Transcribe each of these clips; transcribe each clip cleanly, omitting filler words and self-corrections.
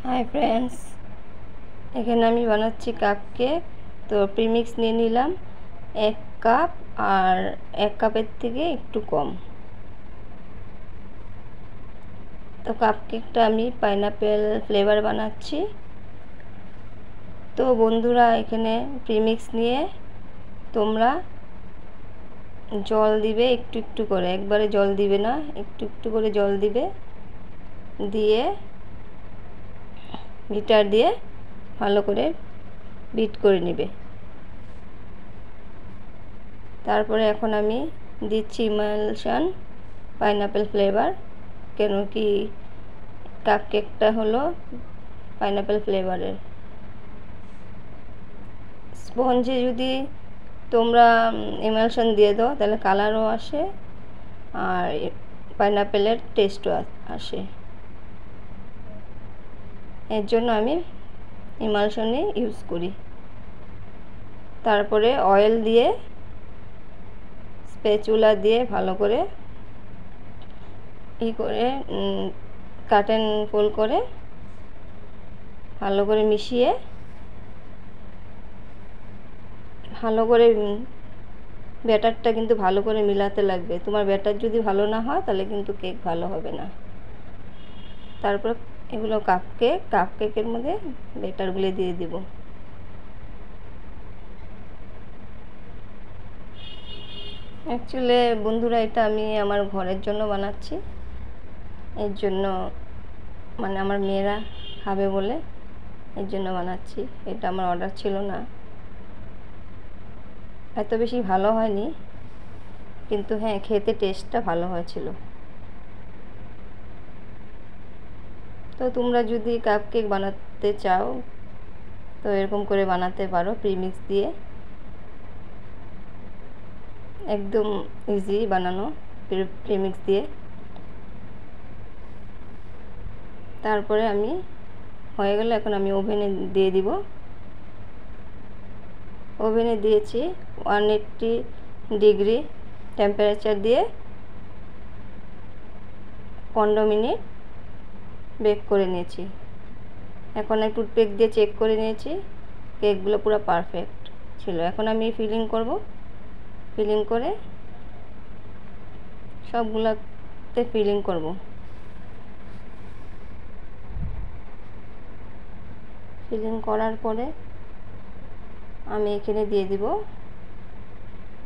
Hi friends, এখানে আমি বানাচ্ছি কাপ কেক। তো প্রিমিক্স নিয়ে নিলাম 1 কাপ, আর 1 কাপের থেকে একটু কম। তো কাপ কেকটা আমি পাইনাপেল ফ্লেভার বানাচ্ছি। তো বন্ধুরা, এখানে প্রিমিক্স নিয়ে তোমরা জল দিবে একটু একটু করে, একবারে জল দিবে না, একটু একটু করে জল দিবে, দিয়ে গিটার দিয়ে ভালো করে বিট করে নেবে। তারপরে এখন আমি দিচ্ছি ইমালশন পাইনাপেল ফ্লেভার, কেন কি কাপ কেকটা হলো পাইনাপেল ফ্লেভারের। স্পঞ্জে যদি তোমরা ইমালশন দিয়ে দাও তাহলে কালারও আসে আর পাইনাপেলের টেস্টও আসে। এর জন্য আমি ইমালশনই ইউজ করি। তারপরে অয়েল দিয়ে স্প্যাচুলা দিয়ে ভালো করে কাট অ্যান্ড ফোল্ড করে ভালো করে মিশিয়ে ভালো করে ব্যাটারটা কিন্তু ভালো করে মিলাতে লাগবে। তোমার ব্যাটার যদি ভালো না হয় তাহলে কিন্তু কেক ভালো হবে না। তারপর এগুলো কাপ কেকের মধ্যে ব্যাটারগুলো দিয়ে দিব। অ্যাকচুয়ালি বন্ধুরা, এটা আমি আমার ঘরের জন্য বানাচ্ছি। এর জন্য মানে আমার মেয়েরা খাবে বলে এর জন্য বানাচ্ছি। এটা আমার অর্ডার ছিল না। এত বেশি ভালো হয়নি, কিন্তু হ্যাঁ, খেতে টেস্টটা ভালো হয়েছিল। তো তোমরা যদি কাপ কেক বানাতে চাও তো এরকম করে বানাতে পারো প্রিমিক্স দিয়ে। একদম ইজি বানানো প্রিমিক্স দিয়ে। তারপরে আমি হয়ে গেলে এখন আমি ওভেনে দিয়ে দিব। ওভেনে দিয়েছি 180 ডিগ্রি টেম্পারেচার দিয়ে 15 মিনিট বেক করে নিয়েছি। এখন আমি টুথপিক দিয়ে চেক করে নিয়েছি, কেকগুলো পুরো পারফেক্ট ছিল। এখন আমি ফিলিং করব। ফিলিং করে সবগুলোতে ফিলিং করব। ফিলিং করার পরে আমি এখানে দিয়ে দিব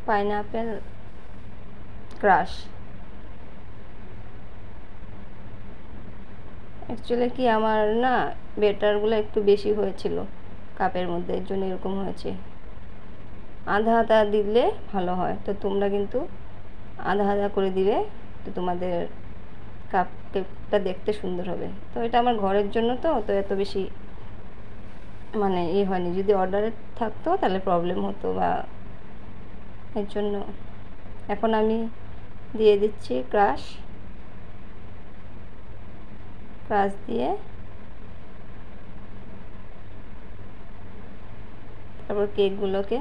পাইনাপেল ক্রাশ। অ্যাকচুয়ালি কি আমার না ব্যাটারগুলো একটু বেশি হয়েছিল কাপের মধ্যে, এর জন্য এরকম হয়েছে। আধা আধা দিলে ভালো হয়। তো তোমরা কিন্তু আধা আধা করে দিবে, তো তোমাদের কাপ কেকটা দেখতে সুন্দর হবে। তো এটা আমার ঘরের জন্য, তো এত বেশি মানে হয়নি। যদি অর্ডারে থাকতো তাহলে প্রবলেম হতো, বা এর জন্য। এখন আমি দিয়ে দিচ্ছি ক্রাশ দিয়ে তারপর কেকগুলোকে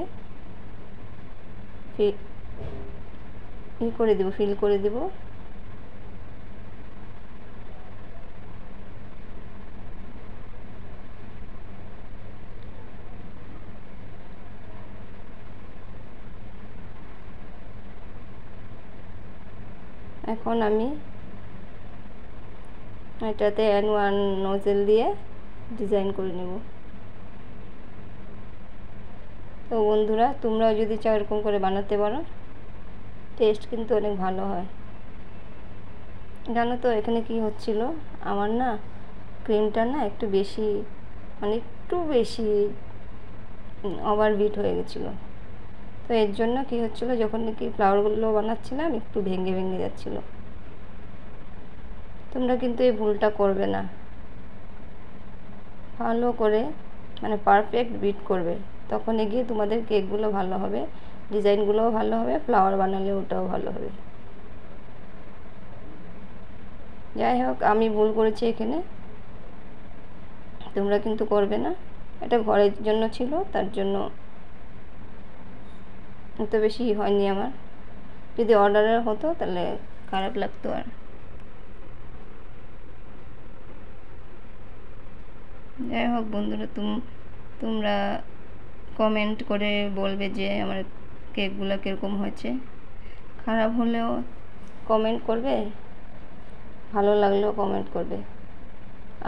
করে দেব, ফিল করে দেব। এখন আমি এটাতে N1 নোজেল দিয়ে ডিজাইন করে নেব। তো বন্ধুরা, তোমরাও যদি চাও এরকম করে বানাতে পারো, টেস্ট কিন্তু অনেক ভালো হয়। জানো তো এখানে কি হচ্ছিল, আমার না ক্রিমটা না একটু বেশি, মানে একটু বেশি ওভারবিট হয়ে গেছিলো। তো এর জন্য কি হচ্ছিলো, যখন নাকি ফ্লাওয়ারগুলো বানাচ্ছিলাম একটু ভেঙে ভেঙে যাচ্ছিলো। তোমরা কিন্তু এই ভুলটা করবে না। ভালো করে মানে পারফেক্ট বিট করবে, তখন গিয়ে তোমাদের কেকগুলো ভালো হবে, ডিজাইনগুলোও ভালো হবে, ফ্লাওয়ার বানালে ওটাও ভালো হবে। যাই হোক, আমি ভুল করেছি এখানে, তোমরা কিন্তু করবে না। এটা ঘরের জন্য ছিল, তার জন্য এত বেশি হয়নি আমার। যদি অর্ডারের হতো তাহলে খারাপ লাগতো। আর যাই হোক বন্ধুরা, তোমরা কমেন্ট করে বলবে যে আমার কেকগুলো কীরকম হয়েছে। খারাপ হলেও কমেন্ট করবে, ভালো লাগলেও কমেন্ট করবে।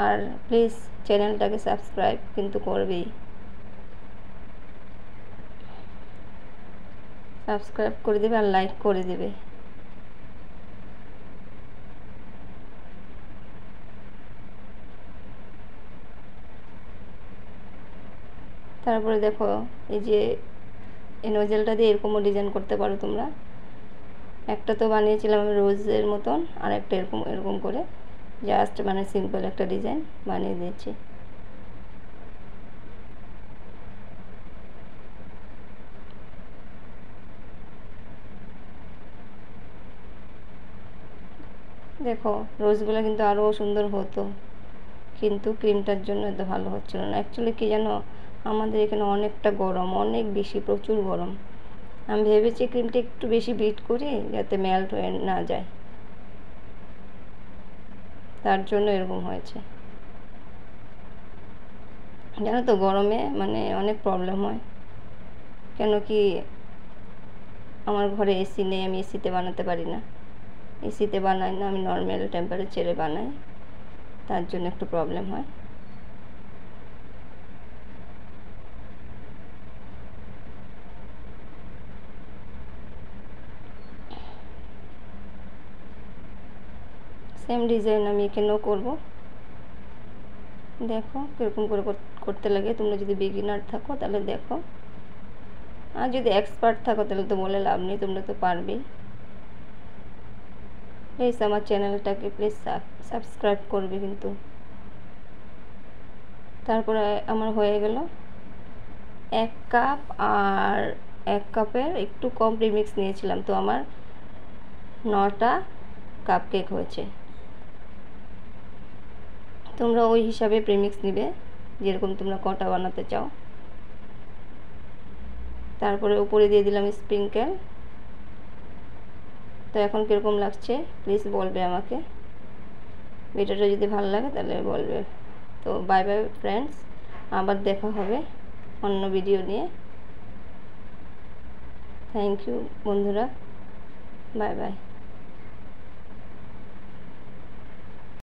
আর প্লিজ চ্যানেলটাকে সাবস্ক্রাইব কিন্তু করবেই, সাবস্ক্রাইব করে দেবে আর লাইক করে দেবে। তারপরে দেখো, এই যে এই নোজেলটা দিয়ে এরকমও ডিজাইন করতে পারো তোমরা। একটা তো বানিয়েছিলাম আমি রোজের মতন, আর একটা এরকম এরকম করে জাস্ট মানে সিম্পল একটা ডিজাইন বানিয়ে দিয়েছি। দেখো রোজগুলো কিন্তু আরও সুন্দর হতো, কিন্তু ক্রিমটার জন্য এত ভালো হচ্ছিল না। অ্যাকচুয়ালি কী জানো, আমাদের এখানে অনেকটা গরম, অনেক বেশি, প্রচুর গরম। আমি ভেবেছি ক্রিমটা একটু বেশি বিট করি যাতে মেল্ট হয়ে না যায়, তার জন্য এরকম হয়েছে। জানো তো গরমে মানে অনেক প্রবলেম হয়, কেন কি আমার ঘরে এসি নেই, আমি এসিতে বানাতে পারি না, এসিতে বানাই না, আমি নর্মাল টেম্পারেচারে বানাই, তার জন্য একটু প্রবলেম হয়। সেম ডিজাইন আমি এখানেও করব। দেখো কীরকম করে করতে লাগে। তোমরা যদি বিগিনার থাকো তাহলে দেখো, আর যদি এক্সপার্ট থাকো তাহলে তো বলে লাভ নেই, তোমরা তো পারবেই। প্লিজ আমার চ্যানেলটাকে প্লিজ সাবস্ক্রাইব করবে কিন্তু। তারপরে আমার হয়ে গেল 1 কাপ, আর 1 কাপের একটু কম প্রিমিক্স নিয়েছিলাম, তো আমার 9টা কাপ কেক হয়েছে। তোমরা ওই হিসাবে প্রিমিক্স নিবে, যেরকম তোমরা কটা বানাতে চাও। তারপরে উপরে দিয়ে দিলাম স্প্রিঙ্কেল। তো এখন কীরকম লাগছে প্লিজ বলবে আমাকে। ভিডিওটা যদি ভালো লাগে তাহলে বলবে। তো বাই বাই ফ্রেন্ডস, আবার দেখা হবে অন্য ভিডিও নিয়ে। থ্যাংক ইউ বন্ধুরা, বাই বাই।